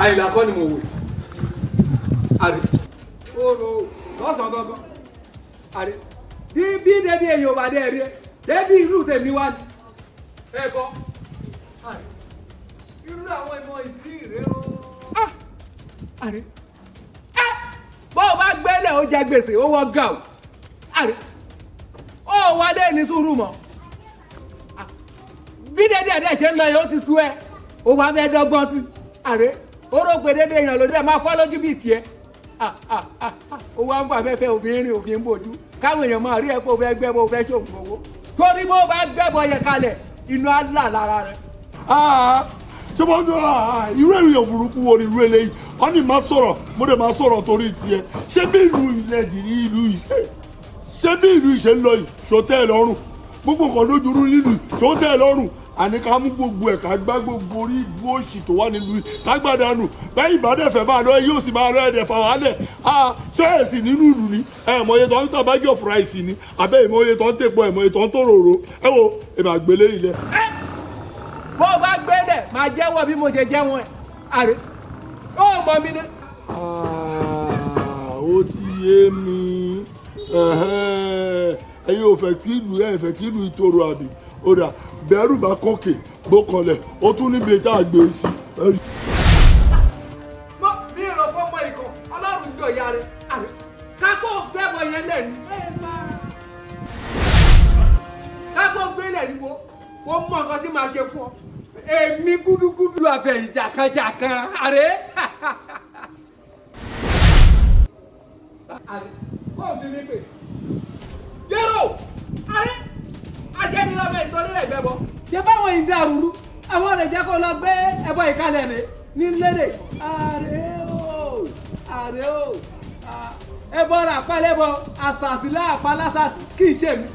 àyìnlá kọ́ ni mo wò àrè ooo lọ́sàn-án gangan àrè bí dédé èèyàn bá dé rí débi irú tèmi wá ní ẹ bọ́ àrè irú àwọn ìmọ̀ ìsí rèé o àrè bó o bá gbélé ó jẹ gbèsè ó wọ gà o àrè ó wálé ní sùúrù mọ́ bí dédé ẹ̀dẹ̀ ṣe ń lọ yẹn ó ti sú ẹ ó wá fẹ́ dọ́gbọ́n sí àrè ó rò pé dédé èèyàn ló dé máa fọ́ lójú bíi tiẹ̀ ó wá ń fà fẹ́fẹ́ obìnrin òfin bòjú káwọn èèyàn máa rí ẹ pé o fẹ́ gbẹ́bọ o fẹ́ ṣògùn owó torí bó bá gbẹ́bọ yẹn kalẹ̀ inú á là lára rẹ. ṣé mo ń jọ irú èèyàn burúkú wo ni irú eléyìí wọ́n ní máa sọ̀rọ̀ mo dẹ̀ máa sọ̀rọ̀ torí tiẹ̀ ṣé bí ìlú ilẹ̀ ìdìrí ìlú yìí ṣé bí ìlú ìṣe ń lọ yìí ṣòtẹ́ ẹ̀ lọ́rùn gbogbo nǹkan lójúrú nílùú ṣòtẹ́ ẹ̀ lọ́rùn àní ká mú gbogbo ẹ̀ ká gbá gbogbo orí ìlú òṣì tó wà nílùú ká gbàdánù bẹ́ẹ̀ ìbádẹ́fẹ́ máa lọ yóò sì máa lọ ẹ̀dẹ̀ fà wálẹ̀ ṣé èsì nínú ìlú ni ẹ̀mọye tó ń tà bájọ́ fúráìsì ni àbẹ́ ìmọye tó ń tèpo ẹ̀mọye tó ń tó rorò ẹ wo èmi àgbélé ilẹ̀. bó o bá gbélé máa jẹ́wọ́ bí mo ṣe jẹ́wọ́ ẹ̀ àrè ó mọ mi ní. ó ti yé mi ẹ̀yin ò fẹ́ kí ìlú ìtòrò àbí ó dà bẹ́ẹ̀rù bá kọ́kè bó kanlẹ̀ ó tún níbi tá a gbé sí. mo bí èrò fọmọ ikọ̀ ọlọ́run jọ ìyá rẹ̀ àrè kápò gbẹ́bọ yẹn lẹ́nu kápò gbélé ni wo mọ nǹkan tí màá ṣe fún ọ èmi gúdúgúdú àfẹ̀yìn jàkàjàkàn àrè. àrè kó o fi mi pè yẹ́rọ àrè ajẹ́mi lọ́bẹ̀ ìtọ́jú rẹ̀ gbẹ́bọ. ṣé báwọn yìí dá rúru àwọn ọ̀rẹ́ jẹ́ kó lọ gbé ẹbọ ìkàlẹ̀ rẹ̀ ní lédè àrè o ẹbọ rà pálẹ́bọ àtàtìlá àpálásàtì kì í ṣe mi.